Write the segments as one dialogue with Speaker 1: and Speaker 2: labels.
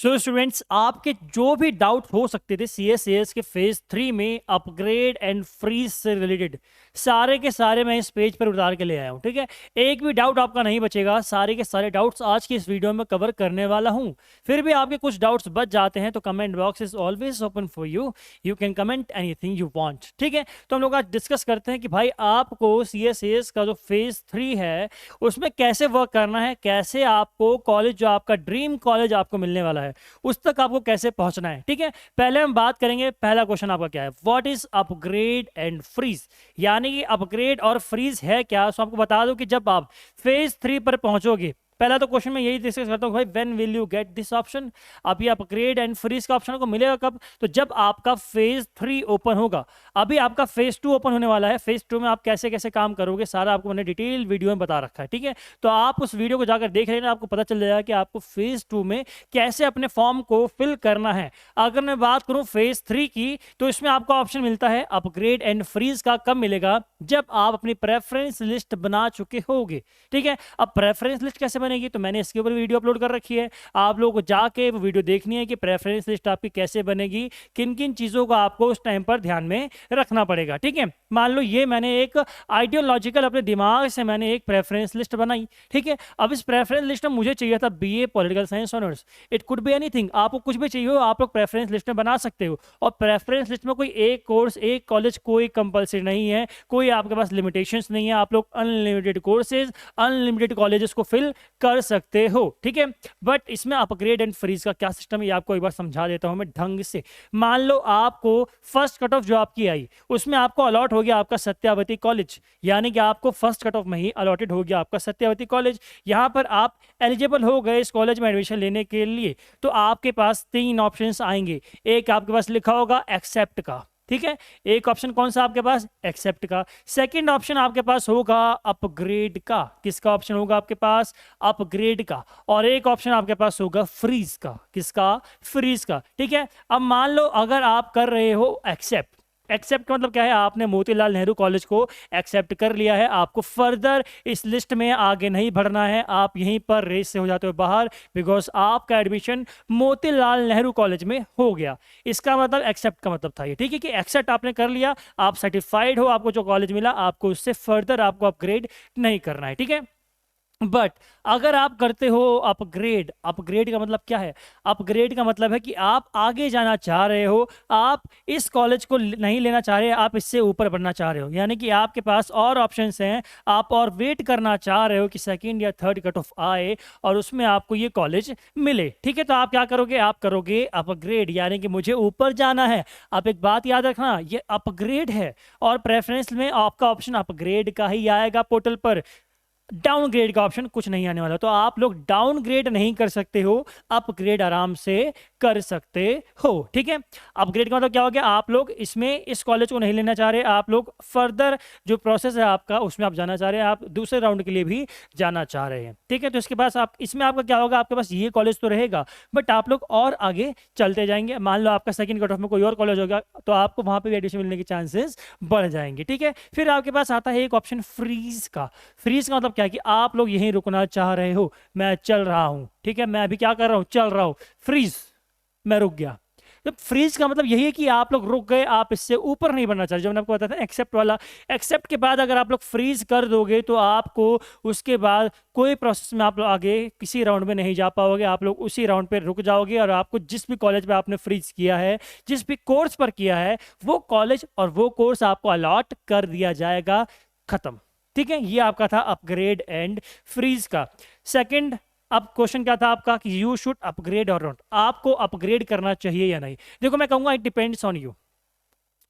Speaker 1: So students, आपके जो भी डाउट हो सकते थे सीएसएस के फेज 3 में अपग्रेड एंड फ्रीज से रिलेटेड, सारे के सारे मैं इस पेज पर उतार के ले आया हूँ। ठीक है, एक भी डाउट आपका नहीं बचेगा। सारे के सारे डाउट्स आज की इस वीडियो में कवर करने वाला हूँ। फिर भी आपके कुछ डाउट्स बच जाते हैं तो comment box is always open for you. You can comment anything you want. ठीक है, तो हम लोग आज डिस्कस करते हैं कि भाई आपको सीएसएस का जो फेज 3 है उसमें कैसे वर्क करना है, कैसे आपको कॉलेज जो आपका ड्रीम कॉलेज आपको मिलने वाला है उस तक आपको कैसे पहुंचना है। ठीक है, पहले हम बात करेंगे, पहला क्वेश्चन आपका क्या है, what is upgrade and freeze. यानी कि अपग्रेड और फ्रीज है क्या। सो आपको बता दूं कि जब आप फेज 3 पर पहुंचोगे, पहला तो क्वेश्चन मैं यही डिस्कस करता हूँ भाई, when will you get this option. आप ये अपग्रेड एंड फ्रीज का ऑप्शन को मिलेगा कब, तो जब आपका फेज 3 ओपन होगा। अभी आपका फेज 2 ओपन होने वाला है। फेज 2 में आप कैसे कैसे काम करोगे सारा आपको मैंने डिटेल वीडियो में बता रखा है। ठीक है, तो आप उस वीडियो को जाकर देख लेना, आपको पता चल जाएगा कि आपको फेज 2 में कैसे अपने फॉर्म को फिल करना है। अगर मैं बात करूं फेज 3 की, तो इसमें आपको ऑप्शन मिलता है अपग्रेड एंड फ्रीज का। कब मिलेगा, जब आप अपनी प्रेफरेंस लिस्ट बना चुके होगे। ठीक है, अब प्रेफरेंस लिस्ट कैसे बनेगी, तो मैंने इसके ऊपर वीडियो अपलोड कर रखी है, आप लोगों को जाके वो वीडियो देखनी है कि प्रेफरेंस लिस्ट आपकी कैसे बनेगी, किन किन चीजों को आपको उस टाइम पर ध्यान में रखना पड़ेगा। ठीक है, मान लो ये मैंने एक आइडियोलॉजिकल अपने दिमाग से मैंने एक प्रेफरेंस लिस्ट बनाई। ठीक है, अब इस प्रेफरेंस लिस्ट में मुझे चाहिए था BA political science honours. It could be anything, आपको कुछ भी चाहिए हो आप लोग प्रेफरेंस लिस्ट में बना सकते हो। और प्रेफरेंस लिस्ट में कोई एक कोर्स, एक कॉलेज कोई कंपलसरी नहीं है, कोई आपके पास लिमिटेशंस नहीं है। आप लोग अनलिमिटेड कोर्सेज, अनलिमिटेड कॉलेजेस को फिल कर सकते हो। ठीक है, बट इसमें अपग्रेड एंड फ्रीज का क्या सिस्टम है ये आपको एक बार समझा देता हूं मैं ढंग से। मान लो आपको फर्स्ट कट ऑफ जो आपकी आई उसमें आपको अलॉट हो गया आपका सत्यावती कॉलेज, यानी कि आपको फर्स्ट कट ऑफ में ही अलॉटेड हो गया आपका सत्यावती कॉलेज। यहां पर आप एलिजिबल हो गए इस कॉलेज में एडमिशन लेने के लिए, तो आपके पास 3 ऑप्शंस आएंगे। एक आपके पास लिखा होगा एक्सेप्ट का। ठीक है, एक ऑप्शन कौन सा आपके पास, एक्सेप्ट का। सेकंड ऑप्शन आपके पास होगा अपग्रेड का। किसका ऑप्शन होगा आपके पास, अपग्रेड का। और एक ऑप्शन आपके पास होगा फ्रीज का। किसका, फ्रीज का। ठीक है, अब मान लो अगर आप कर रहे हो एक्सेप्ट, एक्सेप्ट का मतलब क्या है, आपने मोतीलाल नेहरू कॉलेज को एक्सेप्ट कर लिया है, आपको फर्दर इस लिस्ट में आगे नहीं बढ़ना है, आप यहीं पर रेस से हो जाते हो बाहर, बिकॉज आपका एडमिशन मोतीलाल नेहरू कॉलेज में हो गया। इसका मतलब एक्सेप्ट का मतलब था ये। ठीक है, कि एक्सेप्ट आपने कर लिया, आप सर्टिफाइड हो, आपको जो कॉलेज मिला, आपको उससे फर्दर आपको अपग्रेड नहीं करना है। ठीक है, बट अगर आप करते हो अपग्रेड, अपग्रेड का मतलब क्या है, अपग्रेड का मतलब है कि आप आगे जाना चाह रहे हो, आप इस कॉलेज को नहीं लेना चाह रहे, आप इससे ऊपर बढ़ना चाह रहे हो, यानी कि आपके पास और ऑप्शंस हैं, आप और वेट करना चाह रहे हो कि सेकंड या थर्ड कट ऑफ आए और उसमें आपको ये कॉलेज मिले। ठीक है, तो आप क्या करोगे, आप करोगे अपग्रेड, यानी कि मुझे ऊपर जाना है। आप एक बात याद रखना, ये अपग्रेड है और प्रेफरेंस में आपका ऑप्शन अपग्रेड का ही आएगा पोर्टल पर, डाउनग्रेड का ऑप्शन कुछ नहीं आने वाला। तो आप लोग डाउनग्रेड नहीं कर सकते हो, अपग्रेड आराम से कर सकते हो। ठीक है, अपग्रेड का मतलब क्या हो गया, आप लोग इसमें इस कॉलेज को नहीं लेना चाह रहे, आप लोग फर्दर जो प्रोसेस है आपका उसमें आप जाना चाह रहे हैं, आप दूसरे राउंड के लिए भी जाना चाह रहे हैं। ठीक है, तो इसके पास आप इसमें आपका क्या होगा, आपके पास ये कॉलेज तो रहेगा बट आप लोग और आगे चलते जाएंगे। मान लो आपका सेकंड कट ऑफ में कोई और कॉलेज होगा तो आपको वहां पर भी एडमिशन मिलने के चांसेस बढ़ जाएंगे। ठीक है, फिर आपके पास आता है एक ऑप्शन फ्रीज का। फ्रीज का मतलब क्या है कि आप लोग यहीं रुकना चाह रहे हो, मैं चल रहा हूं। ठीक है, मैं अभी क्या कर रहा हूं, चल रहा हूं, फ्रीज, मैं रुक गया। तो फ्रीज का मतलब यही है कि आप लोग रुक गए, आप इससे ऊपर नहीं बढ़ना चाह रहे। जब मैंने आपको बताया था एक्सेप्ट वाला, एक्सेप्ट के बाद अगर आप लोग फ्रीज कर दोगे तो आपको उसके बाद कोई प्रोसेस में आप लोग आगे किसी राउंड में नहीं जा पाओगे, आप लोग उसी राउंड पे रुक जाओगे और आपको जिस भी कॉलेज में आपने फ्रीज किया है, जिस भी कोर्स पर किया है, वो कॉलेज और वो कोर्स आपको अलॉट कर दिया जाएगा, खत्म। ठीक है, ये आपका था अपग्रेड एंड फ्रीज का। सेकंड, अब क्वेश्चन क्या था आपका कि यू शुड अपग्रेड और नॉट, आपको अपग्रेड करना चाहिए या नहीं। देखो मैं कहूंगा इट डिपेंड्स ऑन यू।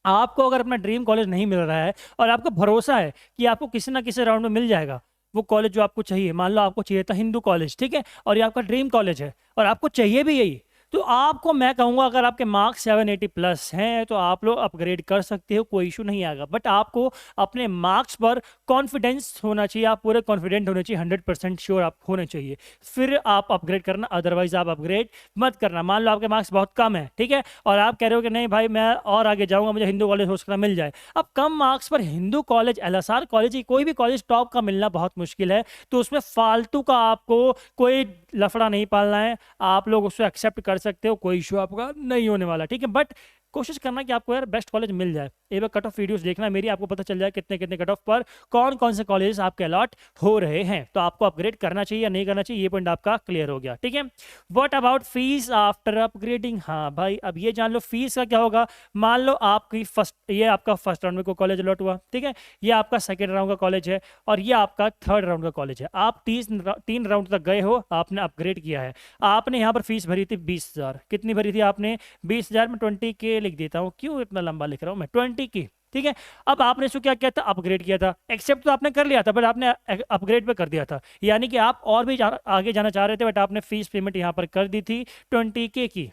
Speaker 1: आपको अगर अपना ड्रीम कॉलेज नहीं मिल रहा है और आपको भरोसा है कि आपको किसी ना किसी राउंड में मिल जाएगा वो कॉलेज जो आपको चाहिए, मान लो आपको चाहिए था हिंदू कॉलेज, ठीक है, और ये आपका ड्रीम कॉलेज है और आपको चाहिए भी यही, तो आपको मैं कहूंगा अगर आपके मार्क्स 780 प्लस हैं तो आप लोग अपग्रेड कर सकते हो, कोई इशू नहीं आएगा। बट आपको अपने मार्क्स पर कॉन्फिडेंस होना चाहिए, आप पूरे कॉन्फिडेंट होने चाहिए, 100% श्योर आप होने चाहिए, फिर आप अपग्रेड करना, अदरवाइज आप अपग्रेड मत करना। मान लो आपके मार्क्स बहुत कम है, ठीक है, और आप कह रहे हो कि नहीं भाई मैं और आगे जाऊंगा, मुझे हिंदू कॉलेज हो सकता मिल जाए। अब कम मार्क्स पर हिंदू कॉलेज, एलएसआर कॉलेज, कोई भी कॉलेज टॉप का मिलना बहुत मुश्किल है, तो उसमें फालतू का आपको कोई लफड़ा नहीं पालना है, आप लोग उसको एक्सेप्ट कर कर सकते हो, कोई इशू आपका नहीं होने वाला, ठीक है। बट कोशिश करना कि आपको यार बेस्ट कॉलेज मिल जाए। एक बार कट ऑफ वीडियोस देखना मेरी, आपको पता चल जाए कितने कितने कट ऑफ पर कौन कौन से कॉलेजेस आपके अलॉट हो रहे हैं। तो आपको अपग्रेड करना चाहिए या नहीं करना चाहिए, ये पॉइंट आपका क्लियर हो गया, ठीक है। What about fees after upgrading? हाँ भाई, अब ये जान लो फीस का क्या होगा। मान लो आपकी ये आपका फर्स्ट राउंड में कोई कॉलेज अलॉट हुआ, ठीक है, ये आपका सेकेंड राउंड का कॉलेज है और ये आपका थर्ड राउंड का कॉलेज है। आप 3 राउंड तक गए हो, आपने अपग्रेड किया है, आपने यहाँ पर फीस भरी थी 20,000। कितनी भरी थी आपने? 20,000 में 20 के लिख देता हूँ, क्यों इतना लंबा लिख रहा हूँ मैं, 20 की, ठीक है। अब आपने इसको क्या किया था? अपग्रेड किया था। एक्सेप्ट तो आपने कर लिया था बट आपने अपग्रेड पे कर दिया था, यानी कि आप और भी आगे जाना चाह रहे थे बट आपने फीस पेमेंट यहाँ पर कर दी थी 20K की।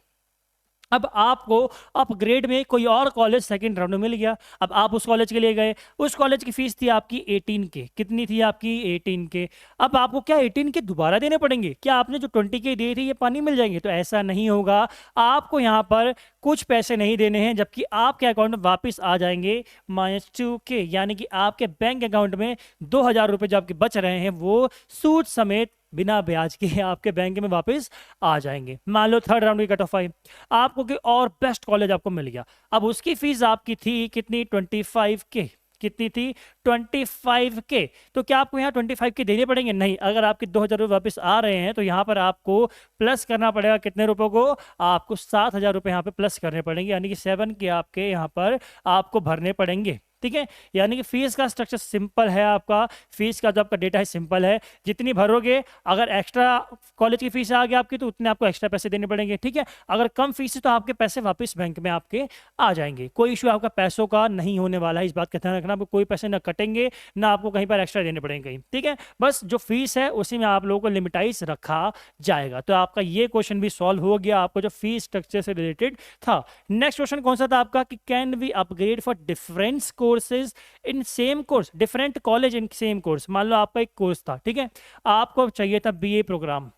Speaker 1: अब आपको अपग्रेड में कोई और कॉलेज सेकंड राउंड में मिल गया, अब आप उस कॉलेज के लिए गए, उस कॉलेज की फीस थी आपकी 18K। कितनी थी आपकी? 18K। अब आपको क्या 18K दोबारा देने पड़ेंगे? क्या आपने जो 20K दिए थे ये पानी मिल जाएंगे? तो ऐसा नहीं होगा, आपको यहाँ पर कुछ पैसे नहीं देने हैं, जबकि आपके अकाउंट में वापस आ जाएंगे -2K, यानी कि आपके बैंक अकाउंट में 2,000 रुपये जो आपके बच रहे हैं वो सूद समेत बिना ब्याज के आपके बैंक में वापस आ जाएंगे। मान लो थर्ड राउंड की कट ऑफ आई, आपको कोई और बेस्ट कॉलेज आपको मिल गया, अब उसकी फीस आपकी थी कितनी? 25K। कितनी थी? 25K। तो क्या आपको यहाँ 25K देने पड़ेंगे? नहीं। अगर आपके 2,000 रुपये वापस आ रहे हैं तो यहाँ पर आपको प्लस करना पड़ेगा कितने रुपयों को? आपको 7,000 रुपये यहाँ पे प्लस करने पड़ेंगे, यानी कि 7K आपके यहाँ पर आपको भरने पड़ेंगे, ठीक है। यानी कि फीस का स्ट्रक्चर सिंपल है, आपका फीस का जो आपका डेटा है सिंपल है, जितनी भरोगे, अगर एक्स्ट्रा कॉलेज की फीस आ गई आपकी तो उतने आपको एक्स्ट्रा पैसे देने पड़ेंगे, ठीक है। अगर कम फीस है तो आपके पैसे वापस बैंक में आपके आ जाएंगे, कोई इशू आपका पैसों का नहीं होने वाला है। इस बात का ध्यान रखना, आपको कोई पैसे ना कटेंगे ना आपको कहीं पर एक्स्ट्रा देने पड़ेंगे कहीं, ठीक है। बस जो फीस है उसी में आप लोगों को लिमिटाइज रखा जाएगा। तो आपका ये क्वेश्चन भी सॉल्व हो गया, आपको जो फीस स्ट्रक्चर से रिलेटेड था। नेक्स्ट क्वेश्चन कौन सा था आपका कि can we upgrade for difference courses in same course, different college in same course. मान लो आपका एक कोर्स था, ठीक है, आपको चाहिए था बीए प्रोग्राम,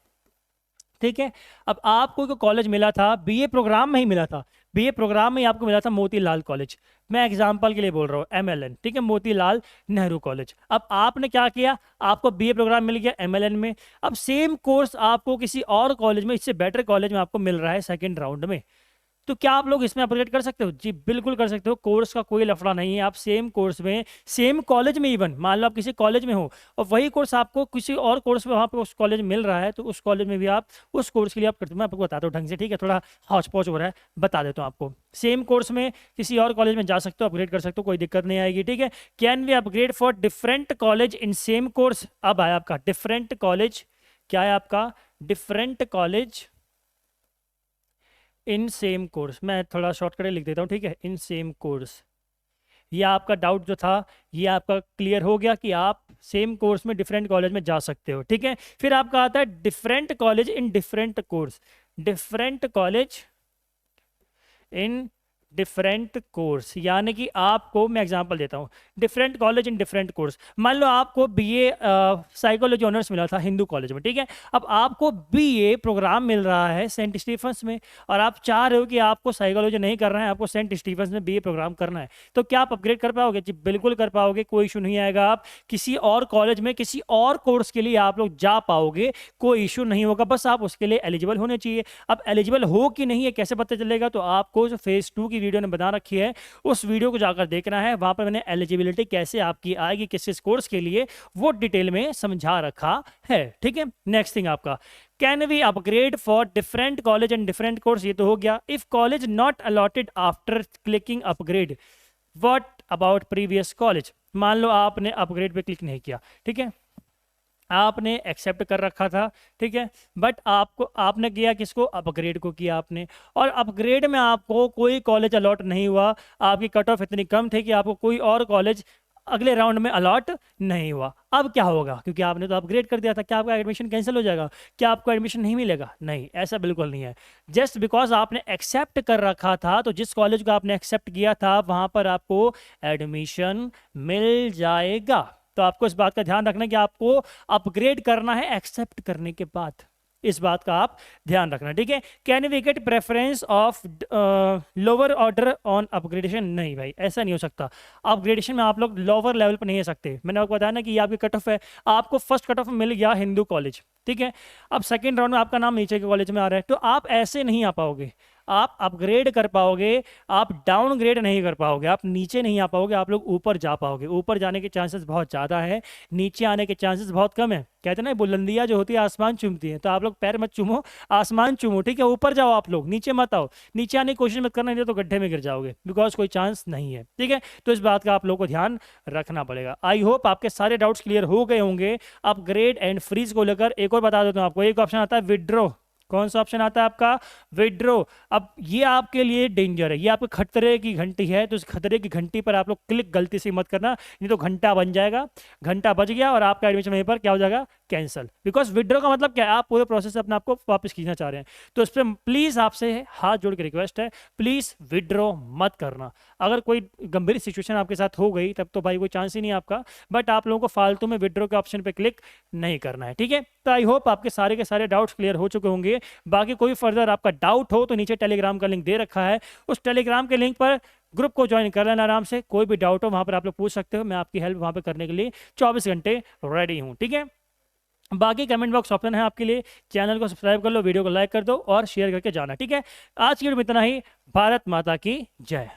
Speaker 1: ठीक है। अब आपको कॉलेज मिला था बीए प्रोग्राम में ही मिला था, बीए प्रोग्राम में ही आपको मिला था मोतीलाल कॉलेज, मैं एग्जांपल के लिए बोल रहा हूँ, MLN, ठीक है, मोतीलाल नेहरू कॉलेज। अब आपने क्या किया? आपको बीए प्रोग्राम मिल गया MLN में, अब सेम कोर्स आपको किसी और कॉलेज में, इससे बेटर कॉलेज में आपको मिल रहा है सेकेंड राउंड में, तो क्या आप लोग इसमें अपग्रेड कर सकते हो? जी बिल्कुल कर सकते हो, कोर्स का कोई लफड़ा नहीं है। आप सेम कोर्स में, सेम कॉलेज में, इवन मान लो आप किसी कॉलेज में हो और वही कोर्स आपको किसी और कोर्स में वहाँ पे उस कॉलेज मिल रहा है, तो उस कॉलेज में भी आप उस कोर्स के लिए आप करते हो। मैं आपको बताता हूँ ढंग से, ठीक है, थोड़ा हौच पौच हो रहा है, बता देता हूँ आपको। सेम कोर्स में किसी और कॉलेज में जा सकते हो, अपग्रेड कर सकते हो, कोई दिक्कत नहीं आएगी, ठीक है। Can we upgrade for different college in same course? अब आया आपका डिफरेंट कॉलेज, क्या है आपका? Different college in same course. मैं थोड़ा शॉर्टकट लिख देता हूँ, ठीक है, इन सेम कोर्स। ये आपका डाउट जो था ये आपका क्लियर हो गया कि आप सेम कोर्स में डिफरेंट कॉलेज में जा सकते हो, ठीक है। फिर आपका आता है different college in different course, different college in different course, यानी कि आपको मैं एग्जांपल देता हूँ, different college in different course. मान लो आपको बीए साइकोलॉजी ऑनर्स मिला था हिंदू कॉलेज में, ठीक है, अब आपको बीए प्रोग्राम मिल रहा है सेंट स्टीफेंस में और आप चाह रहे हो कि आपको साइकोलॉजी नहीं करना है, आपको सेंट स्टीफेंस में बीए प्रोग्राम करना है, तो क्या आप अपग्रेड कर पाओगे? जी बिल्कुल कर पाओगे, कोई इशू नहीं आएगा। आप किसी और कॉलेज में किसी और कोर्स के लिए आप लोग जा पाओगे, कोई इशू नहीं होगा, बस आप उसके लिए एलिजिबल होने चाहिए। अब एलिजिबल हो कि नहीं है कैसे पता चलेगा? तो आपको जो फेज 2 की वीडियो ने बना रखी है उस वीडियो को जाकर देखना है, वहां पर मैंने एलिजिबिलिटी कैसे आपकी आएगी किस किस कोर्स के लिए वो डिटेल में समझा रखा है, ठीक है। नेक्स्ट थिंग आपका, can we upgrade for different college and different course? ये तो हो गया। If college not allotted after clicking upgrade, what about previous college? मान लो आपने अपग्रेड पे क्लिक नहीं किया, ठीक है, आपने एक्सेप्ट कर रखा था, ठीक है, बट आपने किया किसको? अपग्रेड को किया आपने, और अपग्रेड में आपको कोई कॉलेज अलॉट नहीं हुआ, आपकी कट ऑफ इतनी कम थी कि आपको कोई और कॉलेज अगले राउंड में अलॉट नहीं हुआ। अब क्या होगा? क्योंकि आपने तो अपग्रेड कर दिया था, क्या आपका एडमिशन कैंसिल हो जाएगा? क्या आपको एडमिशन नहीं मिलेगा? नहीं, ऐसा बिल्कुल नहीं है। जस्ट बिकॉज आपने एक्सेप्ट कर रखा था, तो जिस कॉलेज को आपने एक्सेप्ट किया था वहां पर आपको एडमिशन मिल जाएगा। तो आपको इस बात का ध्यान रखना कि आपको अपग्रेड करना है एक्सेप्ट करने के बाद, इस बात का आप ध्यान रखना, ठीक है। Can we get preference of lower order on upgradation? नहीं भाई, ऐसा नहीं हो सकता। अपग्रेडेशन में आप लोग लोअर लेवल पर नहीं आ सकते। मैंने आपको बताया ना कि ये आपकी कट ऑफ है, आपको फर्स्ट कट ऑफ मिल गया हिंदू कॉलेज, ठीक है। अब सेकंड राउंड में आपका नाम नीचे के कॉलेज में आ रहा है, तो आप ऐसे नहीं आ पाओगे, आप अपग्रेड कर पाओगे, आप डाउनग्रेड नहीं कर पाओगे, आप नीचे नहीं आ पाओगे, आप लोग ऊपर जा पाओगे। ऊपर जाने के चांसेस बहुत ज़्यादा है, नीचे आने के चांसेस बहुत कम है। कहते हैं ना बुलंदियाँ जो होती है आसमान चूमती है, तो आप लोग पैर मत चूमो, आसमान चूमो, ठीक है। ऊपर जाओ आप लोग, नीचे मत आओ, नीचे आने की कोशिश मत करना, नहीं तो गड्ढे में गिर जाओगे, बिकॉज कोई चांस नहीं है, ठीक है। तो इस बात का आप लोग को ध्यान रखना पड़ेगा। आई होप आपके सारे डाउट्स क्लियर हो गए होंगे अपग्रेड एंड फ्रीज को लेकर। एक और बता देता हूँ आपको, एक ऑप्शन आता है विड्रॉ। कौन सा ऑप्शन आता है आपका? विड्रॉ। अब ये आपके लिए डेंजर है, ये आपके खतरे की घंटी है, तो इस खतरे की घंटी पर आप लोग क्लिक गलती से मत करना, नहीं तो घंटा बन जाएगा, घंटा बज गया और आपका एडमिशन वहीं पर क्या हो जाएगा? कैंसिल। बिकॉज विड्रॉ का मतलब क्या है? आप पूरे प्रोसेस से अपने आपको वापस खींचना चाह रहे हैं, तो इस पर प्लीज़ आपसे हाथ जोड़ के रिक्वेस्ट है, प्लीज़ विड्रॉ मत करना। अगर कोई गंभीर सिचुएशन आपके साथ हो गई तब तो भाई कोई चांस ही नहीं आपका, बट आप लोगों को फालतू में विड्रॉ के ऑप्शन पे क्लिक नहीं करना है, ठीक है। तो आई होप आपके सारे के सारे डाउट्स क्लियर हो चुके होंगे। बाकी कोई फर्दर आपका डाउट हो तो नीचे टेलीग्राम का लिंक दे रखा है, उस टेलीग्राम के लिंक पर ग्रुप को ज्वाइन कर लेना आराम से। कोई भी डाउट हो वहाँ पर आप लोग पूछ सकते हो, मैं आपकी हेल्प वहाँ पर करने के लिए 24 घंटे रेडी हूँ, ठीक है। बाकी कमेंट बॉक्स ओपन है आपके लिए, चैनल को सब्सक्राइब कर लो, वीडियो को लाइक कर दो और शेयर करके जाना, ठीक है। आज की वीडियो में इतना ही। भारत माता की जय।